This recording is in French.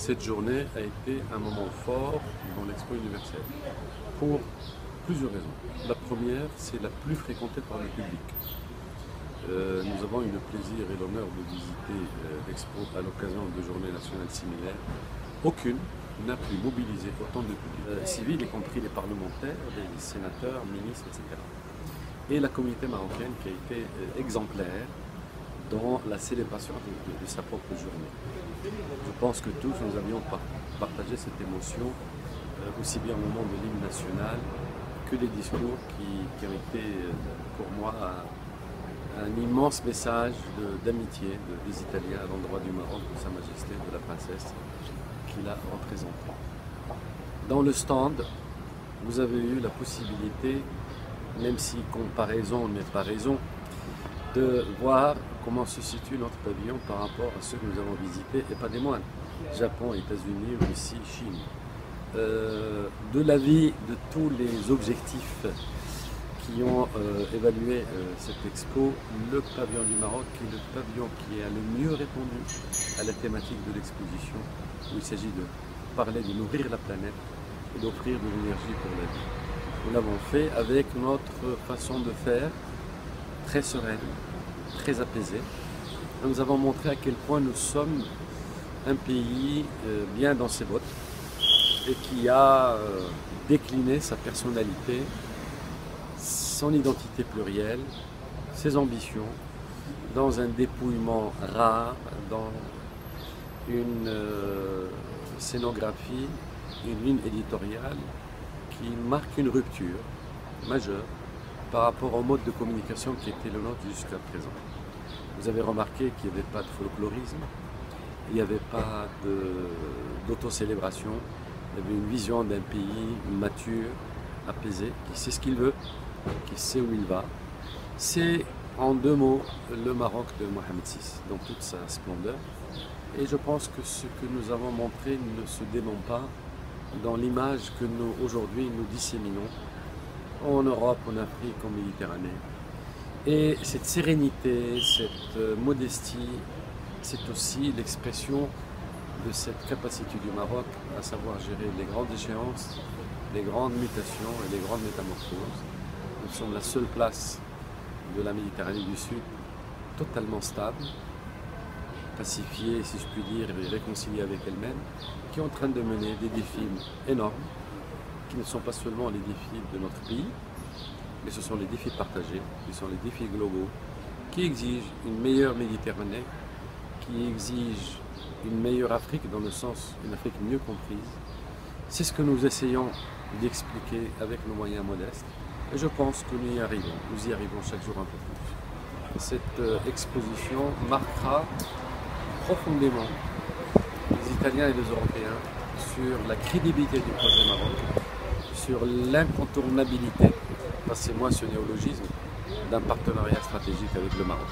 Cette journée a été un moment fort dans l'Expo universelle pour plusieurs raisons. La première, c'est la plus fréquentée par le public. Nous avons eu le plaisir et l'honneur de visiter l'Expo à l'occasion de journées nationales similaires. Aucune n'a pu mobiliser autant de public civil, y compris les parlementaires, les sénateurs, ministres, etc. Et la communauté marocaine qui a été exemplaire dans la célébration de sa propre journée. Je pense que tous nous avions partagé cette émotion, aussi bien au moment de l'hymne national que les discours qui ont été pour moi un immense message d'amitié des Italiens à l'endroit du Maroc, de Sa Majesté, de la princesse qu'il a représentée. Dans le stand, vous avez eu la possibilité, même si comparaison n'est pas raison, de voir comment se situe notre pavillon par rapport à ceux que nous avons visités, et pas des moindres, Japon, États-Unis, Russie, Chine. De l'avis de tous les objectifs qui ont évalué cette expo, le pavillon du Maroc est le pavillon qui a le mieux répondu à la thématique de l'exposition, où il s'agit de parler de nourrir la planète et d'offrir de l'énergie pour la vie. Nous l'avons fait avec notre façon de faire, très sereine, très apaisée. Nous avons montré à quel point nous sommes un pays bien dans ses bottes et qui a décliné sa personnalité, son identité plurielle, ses ambitions, dans un dépouillement rare, dans une scénographie, une ligne éditoriale qui marque une rupture majeure par rapport au mode de communication qui était le nôtre jusqu'à présent. Vous avez remarqué qu'il n'y avait pas de folklorisme, il n'y avait pas d'autocélébration, il y avait une vision d'un pays mature, apaisé, qui sait ce qu'il veut, qui sait où il va. C'est en deux mots le Maroc de Mohamed VI, dans toute sa splendeur. Et je pense que ce que nous avons montré ne se dément pas dans l'image que nous, aujourd'hui, nous disséminons en Europe, en Afrique, en Méditerranée. Et cette sérénité, cette modestie, c'est aussi l'expression de cette capacité du Maroc à savoir gérer les grandes échéances, les grandes mutations et les grandes métamorphoses. Nous sommes la seule place de la Méditerranée du Sud totalement stable, pacifiée, si je puis dire, et réconciliée avec elle-même, qui est en train de mener des défis énormes, qui ne sont pas seulement les défis de notre pays, mais ce sont les défis partagés, qui sont les défis globaux, qui exigent une meilleure Méditerranée, qui exigent une meilleure Afrique, dans le sens une Afrique mieux comprise. C'est ce que nous essayons d'expliquer avec nos moyens modestes, et je pense que nous y arrivons chaque jour un peu plus. Cette exposition marquera profondément les Italiens et les Européens sur la crédibilité du projet Maroc, sur l'incontournabilité, passez-moi ce néologisme, d'un partenariat stratégique avec le Maroc.